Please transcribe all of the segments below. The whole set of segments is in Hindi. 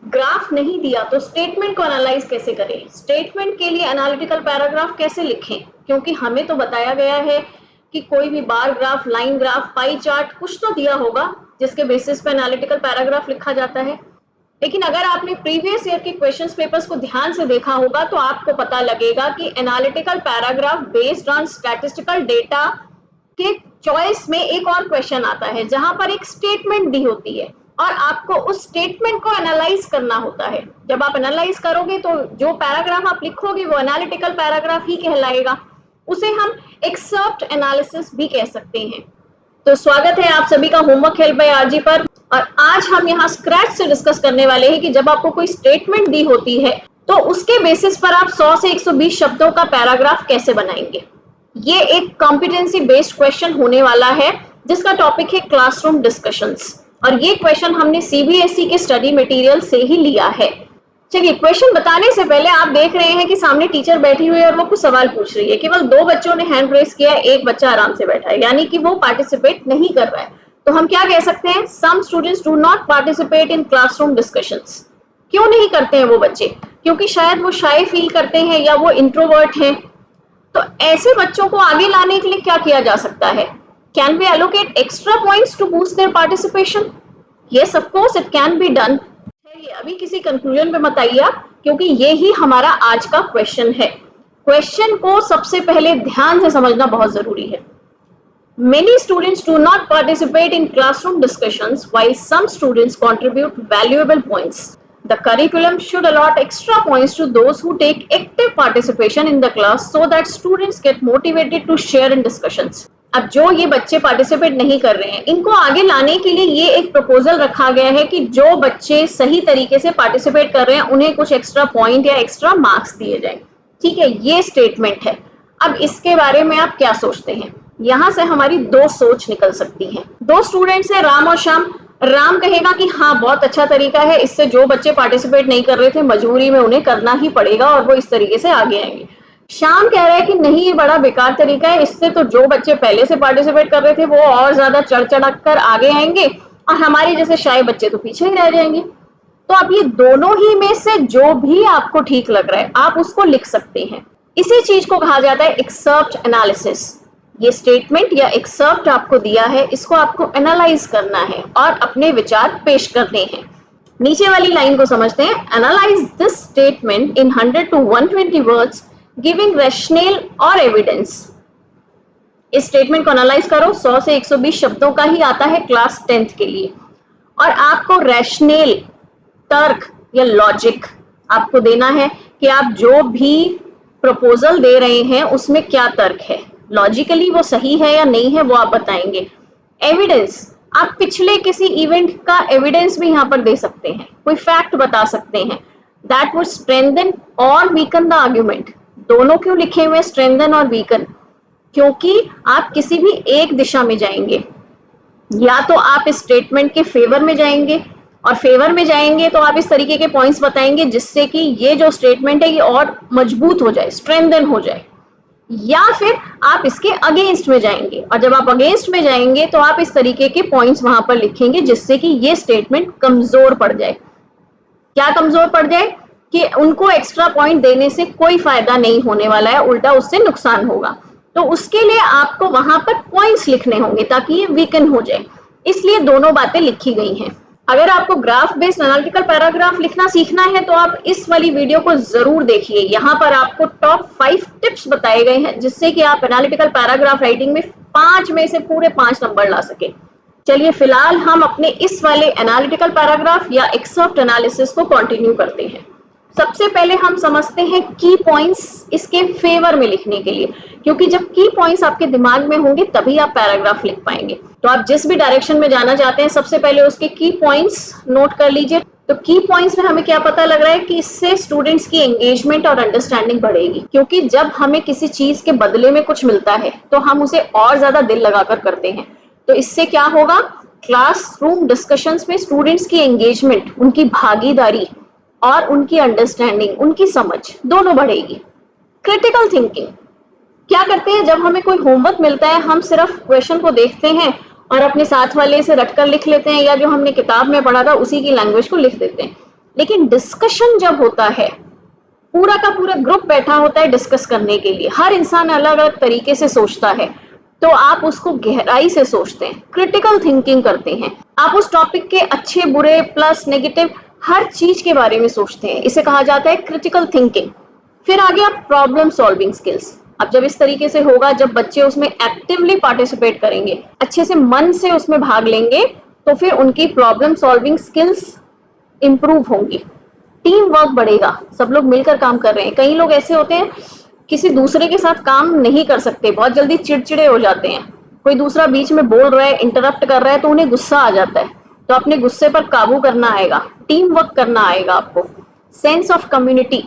ग्राफ नहीं दिया तो स्टेटमेंट को एनालाइज कैसे करें, स्टेटमेंट के लिए एनालिटिकल पैराग्राफ कैसे लिखें, क्योंकि हमें तो बताया गया है कि कोई भी bar graph, line graph, pie chart कुछ तो दिया होगा जिसके बेसिस पे एनालिटिकल पैराग्राफ लिखा जाता है। लेकिन अगर आपने प्रीवियस ईयर के क्वेश्चंस पेपर्स को ध्यान से देखा होगा तो आपको पता लगेगा कि analytical paragraph based on statistical data के चॉइस में एक और क्वेश्चन आता है जहां पर एक स्टेटमेंट दी होती है और आपको उस स्टेटमेंट को एनालाइज करना होता है। जब आप एनालाइज करोगे तो जो पैराग्राफ आप लिखोगे वो एनालिटिकल पैराग्राफ ही कहलाएगा। उसे हम एक्सर्प्ट एनालिसिस भी कह सकते हैं। तो स्वागत है आप सभी का होमवर्क हेल्प बाय आरजी पर। और आज हम यहाँ स्क्रैच से डिस्कस करने वाले हैं कि जब आपको कोई स्टेटमेंट दी होती है तो उसके बेसिस पर आप 100 से 120 शब्दों का पैराग्राफ कैसे बनाएंगे। ये एक कॉम्पिटेंसी बेस्ड क्वेश्चन होने वाला है जिसका टॉपिक है क्लासरूम डिस्कशंस, और ये क्वेश्चन हमने सीबीएसई के स्टडी मटेरियल से ही लिया है। चलिए, क्वेश्चन बताने से पहले आप देख रहे हैं कि सामने टीचर बैठी हुई है और वो कुछ सवाल पूछ रही है। केवल 2 बच्चों ने हैंड रेस किया है, एक बच्चा आराम से बैठा है, यानी कि वो पार्टिसिपेट नहीं कर रहा है। तो हम क्या कह सकते हैं, some students do not participate in classroom discussions. क्यों नहीं करते हैं वो बच्चे? क्योंकि शायद वो शाय फील करते हैं या वो इंट्रोवर्ट हैं। तो ऐसे बच्चों को आगे लाने के लिए क्या किया जा सकता है? Can we allocate extra points to boost their participation? Yes, of course it can be done. ये अभी किसी कंक्लूजन पे मत आइए आप, क्योंकि ये ही हमारा आज का क्वेश्चन है। क्वेश्चन को सबसे पहले ध्यान से समझना बहुत जरूरी है। Many students do not participate in classroom discussions while some students contribute valuable points. The curriculum should allot extra points to those who take active participation in the class so that students get motivated to share in discussions. अब जो ये बच्चे पार्टिसिपेट नहीं कर रहे हैं, इनको आगे लाने के लिए ये एक प्रपोजल रखा गया है कि जो बच्चे सही तरीके से पार्टिसिपेट कर रहे हैं उन्हें कुछ एक्स्ट्रा पॉइंट या एक्स्ट्रा मार्क्स दिए जाएं। ठीक है, ये स्टेटमेंट है। अब इसके बारे में आप क्या सोचते हैं? यहाँ से हमारी 2 सोच निकल सकती हैं। 2 स्टूडेंट्स हैं, राम और श्याम। राम कहेगा कि हाँ, बहुत अच्छा तरीका है, इससे जो बच्चे पार्टिसिपेट नहीं कर रहे थे मजबूरी में उन्हें करना ही पड़ेगा और वो इस तरीके से आगे आएंगे। श्याम कह रहा है कि नहीं, ये बड़ा बेकार तरीका है, इससे तो जो बच्चे पहले से पार्टिसिपेट कर रहे थे वो और ज्यादा चढ़ चढ़क कर आगे आएंगे और हमारे जैसे शाय बच्चे तो पीछे ही रह जाएंगे। तो अब ये दोनों ही में से जो भी आपको ठीक लग रहा है आप उसको लिख सकते हैं। इसी चीज को कहा जाता है एक्सर्प्ट एनालिसिस। ये स्टेटमेंट या एक्सर्प्ट आपको दिया है, इसको आपको एनालाइज करना है और अपने विचार पेश करने हैं। नीचे वाली लाइन को समझते हैं। Analyse this statement in 100 to 120 words giving rational और एविडेंस। इस स्टेटमेंट को एनालाइज करो। 100 से 120 शब्दों का ही आता है क्लास 10th के लिए, और आपको रैशनल, तर्क या लॉजिक आपको देना है कि आप जो भी प्रपोजल दे रहे हैं उसमें क्या तर्क है, लॉजिकली वो सही है या नहीं है वो आप बताएंगे। एविडेंस, आप पिछले किसी इवेंट का एविडेंस भी यहाँ पर दे सकते हैं, कोई फैक्ट बता सकते हैं। दैट वुड स्ट्रेंथन और वीकन द आर्ग्यूमेंट। दोनों क्यों लिखे हुए स्ट्रेंथन और वीकन? क्योंकि आप किसी भी एक दिशा में जाएंगे, या तो आप इस स्टेटमेंट के फेवर में जाएंगे, और फेवर में जाएंगे तो आप इस तरीके के पॉइंट्स बताएंगे जिससे कि ये जो स्टेटमेंट है ये और मजबूत हो जाए, स्ट्रेंथन हो जाए। या फिर आप इसके अगेंस्ट में जाएंगे, और जब आप अगेंस्ट में जाएंगे तो आप इस तरीके के पॉइंट्स वहां पर लिखेंगे जिससे कि ये स्टेटमेंट कमजोर पड़ जाए। क्या कमजोर पड़ जाए? कि उनको एक्स्ट्रा पॉइंट देने से कोई फायदा नहीं होने वाला है, उल्टा उससे नुकसान होगा। तो उसके लिए आपको वहां पर पॉइंट्स लिखने होंगे ताकि ये वीकन हो जाए। इसलिए दोनों बातें लिखी गई हैं। अगर आपको ग्राफ बेस्ड एनालिटिकल पैराग्राफ लिखना सीखना है तो आप इस वाली वीडियो को जरूर देखिए। यहाँ पर आपको टॉप 5 टिप्स बताए गए हैं जिससे कि आप एनालिटिकल पैराग्राफ राइटिंग में 5 में से पूरे 5 नंबर ला सके। चलिए, फिलहाल हम अपने इस वाले एनालिटिकल पैराग्राफ या एक्सर्प्ट एनालिसिस को कंटिन्यू करते हैं। सबसे पहले हम समझते हैं की पॉइंट्स इसके फेवर में लिखने के लिए, क्योंकि जब की पॉइंट्स आपके दिमाग में होंगे तभी आप पैराग्राफ लिख पाएंगे। तो आप जिस भी डायरेक्शन में जाना चाहते हैं सबसे पहले उसके की पॉइंट्स नोट कर लीजिए। तो की पॉइंट्स में हमें क्या पता लग रहा है कि इससे स्टूडेंट्स की एंगेजमेंट और अंडरस्टैंडिंग बढ़ेगी, क्योंकि जब हमें किसी चीज के बदले में कुछ मिलता है तो हम उसे और ज्यादा दिल लगाकर करते हैं। तो इससे क्या होगा, क्लासरूम डिस्कशंस में स्टूडेंट्स की एंगेजमेंट, उनकी भागीदारी और उनकी अंडरस्टैंडिंग, उनकी समझ दोनों बढ़ेगी। क्रिटिकल थिंकिंग, क्या करते हैं जब हमें कोई होमवर्क मिलता है हम सिर्फ क्वेश्चन को देखते हैं और अपने साथ वाले से रटकर लिख लेते हैं, या जो हमने किताब में पढ़ा था उसी की लैंग्वेज को लिख देते हैं। लेकिन डिस्कशन जब होता है, पूरा का पूरा ग्रुप बैठा होता है डिस्कस करने के लिए, हर इंसान अलग अलग तरीके से सोचता है, तो आप उसको गहराई से सोचते हैं, क्रिटिकल थिंकिंग करते हैं, आप उस टॉपिक के अच्छे बुरे प्लस नेगेटिव हर चीज के बारे में सोचते हैं। इसे कहा जाता है क्रिटिकल थिंकिंग। फिर आ गया प्रॉब्लम सॉल्विंग स्किल्स। अब जब इस तरीके से होगा, जब बच्चे उसमें एक्टिवली पार्टिसिपेट करेंगे, अच्छे से मन से उसमें भाग लेंगे, तो फिर उनकी प्रॉब्लम सॉल्विंग स्किल्स इंप्रूव होंगी, टीम वर्क बढ़ेगा, सब लोग मिलकर काम कर रहे हैं। कई लोग ऐसे होते हैं किसी दूसरे के साथ काम नहीं कर सकते, बहुत जल्दी चिड़चिड़े हो जाते हैं, कोई दूसरा बीच में बोल रहा है, इंटरप्ट कर रहा है, तो उन्हें गुस्सा आ जाता है। तो अपने गुस्से पर काबू करना आएगा, टीम वर्क करना आएगा आपको। सेंस ऑफ कम्युनिटी,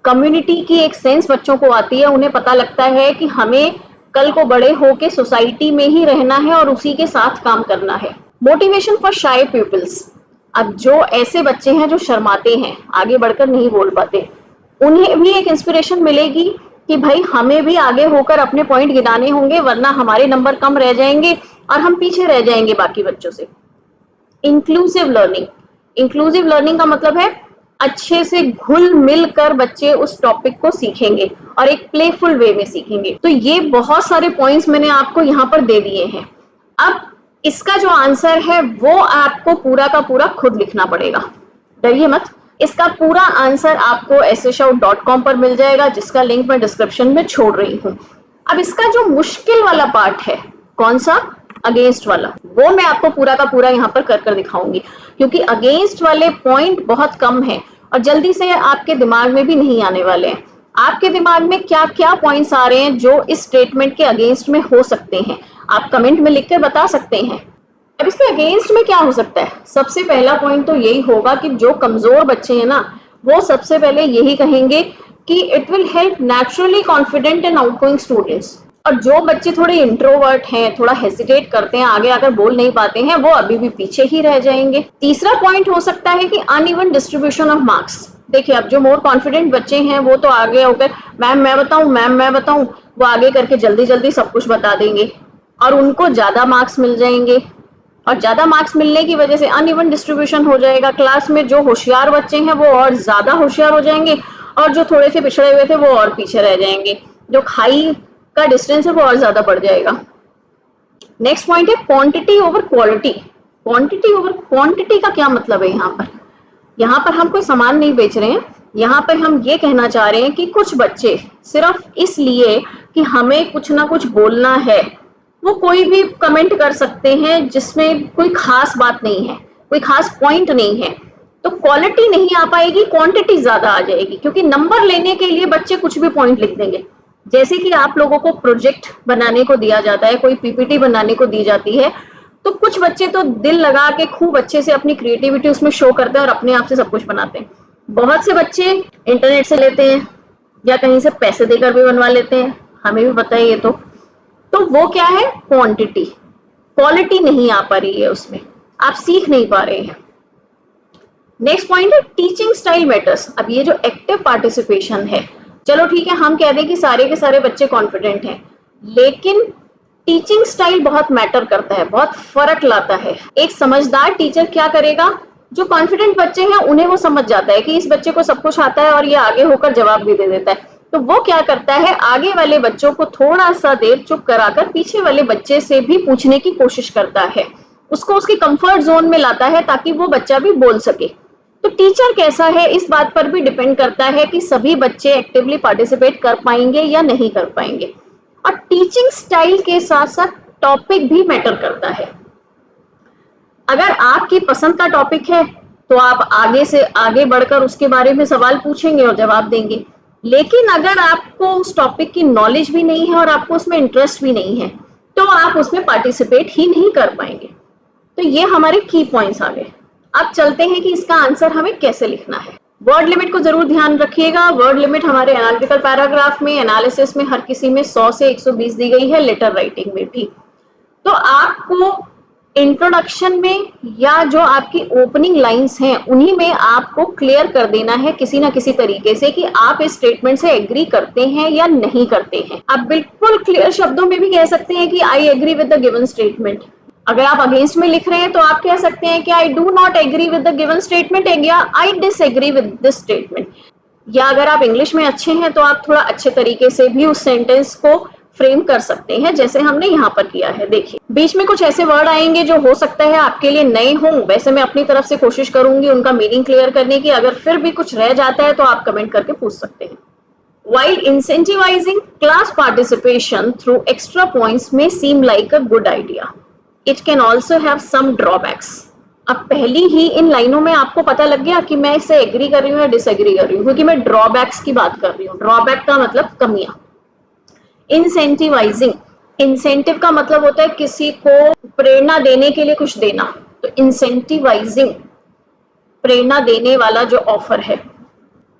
कम्युनिटी की एक सेंस बच्चों को आती है, उन्हें पता लगता है कि हमें कल को बड़े होके सोसाइटी में ही रहना है और उसी के साथ काम करना है। मोटिवेशन फॉर शाय पीपल्स, अब जो ऐसे बच्चे हैं जो शर्माते हैं, आगे बढ़कर नहीं बोल पाते, उन्हें भी एक इंस्पिरेशन मिलेगी कि भाई हमें भी आगे होकर अपने पॉइंट गिनाने होंगे, वरना हमारे नंबर कम रह जाएंगे और हम पीछे रह जाएंगे बाकी बच्चों से। इंक्लूसिव लर्निंग, इंक्लूसिव लर्निंग का मतलब है अच्छे से घुल मिल कर बच्चे उस टॉपिक को सीखेंगे और एक प्लेफुल वे में सीखेंगे। तो ये बहुत सारे पॉइंट्स मैंने आपको यहाँ पर दे दिए हैं। अब इसका जो आंसर है वो आपको पूरा का पूरा खुद लिखना पड़ेगा, डरिए मत। इसका पूरा आंसर आपको ssout.com पर मिल जाएगा, जिसका लिंक मैं डिस्क्रिप्शन में छोड़ रही हूँ। अब इसका जो मुश्किल वाला पार्ट है, कौन सा, अगेंस्ट वाला, वो मैं आपको पूरा का पूरा यहाँ पर कर दिखाऊंगी, क्योंकि अगेंस्ट वाले पॉइंट बहुत कम है और जल्दी से आपके दिमाग में भी नहीं आने वाले हैं। आपके दिमाग में क्या क्या पॉइंट्स आ रहे हैं जो इस स्टेटमेंट के अगेंस्ट में हो सकते हैं, आप कमेंट में लिख कर बता सकते हैं। अब इसके अगेंस्ट में क्या हो सकता है? सबसे पहला पॉइंट तो यही होगा कि जो कमजोर बच्चे हैं ना, वो सबसे पहले यही कहेंगे कि it will help naturally confident and outgoing students. और जो बच्चे थोड़े इंट्रोवर्ट हैं, थोड़ा हेजिटेट करते हैं, आगे आकर बोल नहीं पाते हैं, वो अभी भी पीछे ही रह जाएंगे। तीसरा पॉइंट हो सकता है कि अनइवन डिस्ट्रीब्यूशन ऑफ मार्क्स। देखिए, अब जो मोर कॉन्फिडेंट बच्चे हैं वो तो आगे होकर मैम मैं बताऊं, मैम मैं बताऊं, वो आगे करके जल्दी जल्दी सब कुछ बता देंगे और उनको ज्यादा मार्क्स मिल जाएंगे। और ज्यादा मार्क्स मिलने की वजह से अनइवन डिस्ट्रीब्यूशन हो जाएगा। क्लास में जो होशियार बच्चे हैं वो और ज्यादा होशियार हो जाएंगे और जो थोड़े से पिछड़े हुए थे वो और पीछे रह जाएंगे। जो खाई का डिस्टेंस है वो और ज्यादा बढ़ जाएगा। नेक्स्ट पॉइंट है quantity over quality. Quantity over quantity का क्या मतलब है? यहाँ पर हम कोई सामान नहीं बेच रहे हैं, यहाँ पर हम ये कहना चाह रहे हैं कि कुछ बच्चे सिर्फ इसलिए कि हमें कुछ ना कुछ बोलना है, वो कोई भी कमेंट कर सकते हैं जिसमें कोई खास बात नहीं है, कोई खास पॉइंट नहीं है, तो क्वालिटी नहीं आ पाएगी, क्वांटिटी ज्यादा आ जाएगी। क्योंकि नंबर लेने के लिए बच्चे कुछ भी पॉइंट लिख देंगे। जैसे कि आप लोगों को प्रोजेक्ट बनाने को दिया जाता है, कोई पीपीटी बनाने को दी जाती है, तो कुछ बच्चे तो दिल लगा के खूब अच्छे से अपनी क्रिएटिविटी उसमें शो करते हैं और अपने आप से सब कुछ बनाते हैं। बहुत से बच्चे इंटरनेट से लेते हैं या कहीं से पैसे देकर भी बनवा लेते हैं, हमें भी पता है ये तो वो क्या है? क्वांटिटी। क्वालिटी नहीं आ पा रही है उसमें, आप सीख नहीं पा रहे हैं। नेक्स्ट पॉइंट है टीचिंग स्टाइल मैटर्स। अब ये जो एक्टिव पार्टिसिपेशन है, चलो ठीक है, हम कह दें कि सारे के सारे बच्चे कॉन्फिडेंट हैं, लेकिन टीचिंग स्टाइल बहुत मैटर करता है, बहुत फर्क लाता है। एक समझदार टीचर क्या करेगा? जो कॉन्फिडेंट बच्चे हैं उन्हें वो समझ जाता है कि इस बच्चे को सब कुछ आता है और ये आगे होकर जवाब भी दे देता है, तो वो क्या करता है, आगे वाले बच्चों को थोड़ा सा देर चुप कराकर पीछे वाले बच्चे से भी पूछने की कोशिश करता है, उसको उसके कंफर्ट जोन में लाता है ताकि वो बच्चा भी बोल सके। तो टीचर कैसा है इस बात पर भी डिपेंड करता है कि सभी बच्चे एक्टिवली पार्टिसिपेट कर पाएंगे या नहीं कर पाएंगे। और टीचिंग स्टाइल के साथ साथ टॉपिक भी मैटर करता है। अगर आपकी पसंद का टॉपिक है तो आप आगे से आगे बढ़कर उसके बारे में सवाल पूछेंगे और जवाब देंगे, लेकिन अगर आपको उस टॉपिक की नॉलेज भी नहीं है और आपको उसमें इंटरेस्ट भी नहीं है, तो आप उसमें पार्टिसिपेट ही नहीं कर पाएंगे। तो ये हमारे की पॉइंट्स आ गए। अब चलते हैं कि इसका आंसर हमें कैसे लिखना है। वर्ड लिमिट को जरूर ध्यान रखिएगा। वर्ड लिमिट हमारे एनालिटिकल पैराग्राफ में, एनालिसिस में हर किसी में 100 से 120 दी गई है, लेटर राइटिंग में भी। तो आपको इंट्रोडक्शन में या जो आपकी ओपनिंग लाइंस हैं उन्हीं में आपको क्लियर कर देना है किसी ना किसी तरीके से कि आप इस स्टेटमेंट से एग्री करते हैं या नहीं करते हैं। आप बिल्कुल क्लियर शब्दों में भी कह सकते हैं कि I agree with the given statement, अगर आप अगेंस्ट में लिख रहे हैं तो आप कह सकते हैं कि I do not agree with the given statement या I disagree with this statement. या अगर आप इंग्लिश में अच्छे हैं तो आप थोड़ा अच्छे तरीके से भी उस सेंटेंस को फ्रेम कर सकते हैं, जैसे हमने यहाँ पर किया है। देखिए बीच में कुछ ऐसे वर्ड आएंगे जो हो सकता है आपके लिए नए हों, वैसे मैं अपनी तरफ से कोशिश करूंगी उनका मीनिंग क्लियर करने की। अगर फिर भी कुछ रह जाता है तो आप कमेंट करके पूछ सकते हैं। While incentivizing class participation through extra points may seem like a good idea, it can also have some drawbacks. अब पहली ही इन लाइनों में आपको पता लग गया कि मैं इससे एग्री कर रही हूँ या डिसएग्री कर रही हूँ, क्योंकि मैं ड्रॉबैक्स की बात कर रही हूँ। ड्रॉबैक का मतलब कमियां। इंसेंटिवाइजिंग, इंसेंटिव का मतलब होता है किसी को प्रेरणा देने के लिए कुछ देना, तो इंसेंटिवाइजिंग प्रेरणा देने वाला जो ऑफर है।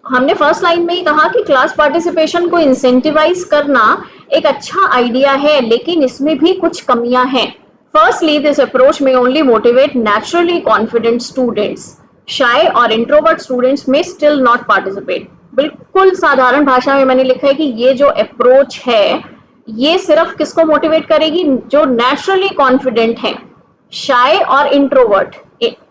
हमने फर्स्ट लाइन में ही कहा कि क्लास पार्टिसिपेशन को इंसेंटिवाइज करना एक अच्छा आइडिया है, लेकिन इसमें भी कुछ कमियां हैं। Firstly, this approach may only motivate naturally confident students, shy और introvert students may still not participate. बिल्कुल साधारण भाषा में मैंने लिखा है कि ये जो अप्रोच है ये सिर्फ किसको मोटिवेट करेगी, जो नेचुरली कॉन्फिडेंट है, शाय और इंट्रोवर्ट।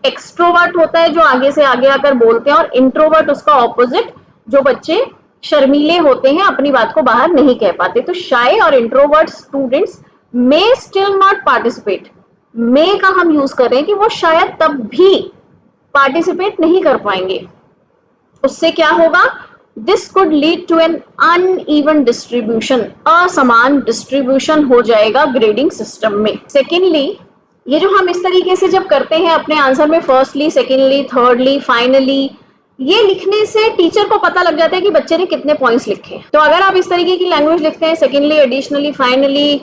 एक्सट्रोवर्ट होता है जो आगे से आगे आकर बोलते हैं, और इंट्रोवर्ट उसका ऑपोजिट, जो बच्चे शर्मीले होते हैं, अपनी बात को बाहर नहीं कह पाते। तो शाय और introvert students may still not participate. May का हम यूज कर रहे हैं कि वो शायद तब भी पार्टिसिपेट नहीं कर पाएंगे। उससे क्या होगा, this could lead to an uneven distribution, असमान डिस्ट्रीब्यूशन हो जाएगा ग्रेडिंग सिस्टम में। सेकेंडली, ये जो हम इस तरीके से जब करते हैं अपने आंसर में फर्स्टली, सेकेंडली, थर्डली, फाइनली, ये लिखने से टीचर को पता लग जाता है कि बच्चे ने कितने पॉइंट्स लिखे हैं। तो अगर आप इस तरीके की लैंग्वेज लिखते हैं, secondly, additionally, finally,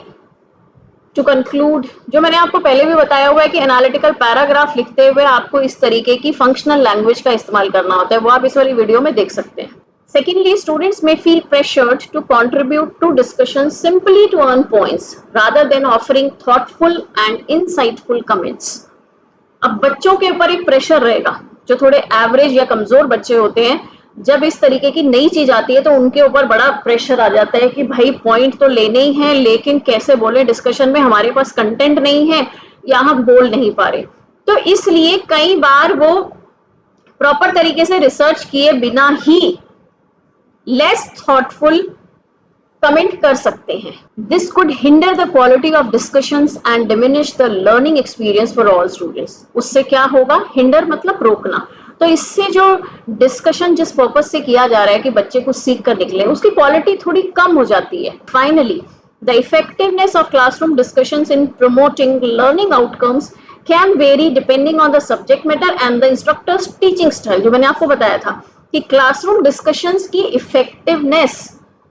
to conclude, जो मैंने आपको पहले भी बताया हुआ है कि एनालिटिकल पैराग्राफ लिखते हुए आपको इस तरीके की फंक्शनल लैंग्वेज का इस्तेमाल करना होता है, वो आप इस वाली वीडियो में देख सकते हैं। Secondly, students may feel pressured to contribute to discussions simply to earn points rather than offering thoughtful and insightful comments. अब बच्चों के ऊपर एक प्रेशर रहेगा, जो थोड़े एवरेज या कमजोर बच्चे होते हैं, जब इस तरीके की नई चीज आती है तो उनके ऊपर बड़ा प्रेशर आ जाता है कि भाई पॉइंट तो लेने ही हैं, लेकिन कैसे बोले, डिस्कशन में हमारे पास कंटेंट नहीं है या हम बोल नहीं पा रहे। तो इसलिए कई बार वो प्रॉपर तरीके से रिसर्च किए बिना ही लेस थॉटफुल कमेंट कर सकते हैं। This could hinder the quality of discussions and diminish the learning experience for all students. उससे क्या होगा, हिंडर मतलब रोकना, तो इससे जो डिस्कशन जिस पर्पज से किया जा रहा है कि बच्चे कुछ सीख कर निकले, उसकी क्वालिटी थोड़ी कम हो जाती है। Finally, the effectiveness of classroom discussions in promoting learning outcomes can very depending on the subject matter and the instructors teaching style. जो मैंने आपको बताया था कि क्लासरूम डिस्कशंस की इफेक्टिवनेस,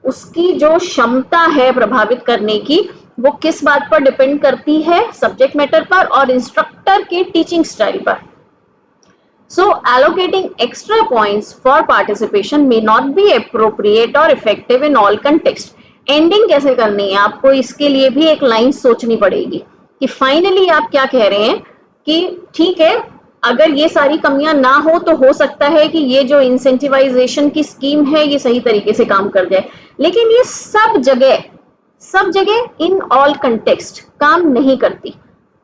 उसकी जो क्षमता है प्रभावित करने की, वो किस बात पर डिपेंड करती है, सब्जेक्ट मैटर पर और इंस्ट्रक्टर के टीचिंग स्टाइल पर। So allocating extra points for participation may not be appropriate or effective in all context. Ending कैसे करनी है, आपको इसके लिए भी एक लाइन सोचनी पड़ेगी कि फाइनली आप क्या कह रहे हैं कि ठीक है, अगर ये सारी कमियां ना हो तो हो सकता है कि ये जो इंसेंटिवाइजेशन की स्कीम है ये सही तरीके से काम कर जाए, लेकिन ये सब जगह इन ऑल कंटेक्स्ट काम नहीं करती।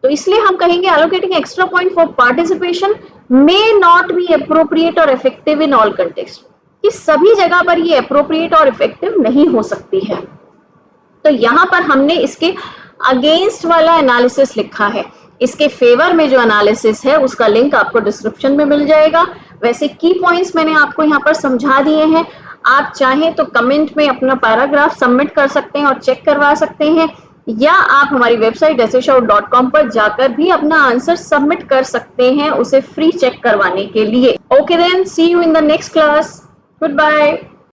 तो इसलिए हम कहेंगे allocating extra point for participation may not be appropriate or effective in all context, कि सभी जगह पर ये appropriate और effective नहीं हो सकती है। तो यहाँ पर हमने इसके अगेंस्ट वाला एनालिसिस लिखा है, इसके फेवर में जो एनालिसिस है उसका लिंक आपको डिस्क्रिप्शन में मिल जाएगा। वैसे की पॉइंट्स मैंने आपको यहाँ पर समझा दिए हैं, आप चाहें तो कमेंट में अपना पैराग्राफ सबमिट कर सकते हैं और चेक करवा सकते हैं, या आप हमारी वेबसाइट essayshop.com पर जाकर भी अपना आंसर सबमिट कर सकते हैं उसे फ्री चेक करवाने के लिए। Okay then, see you in the next class, good bye.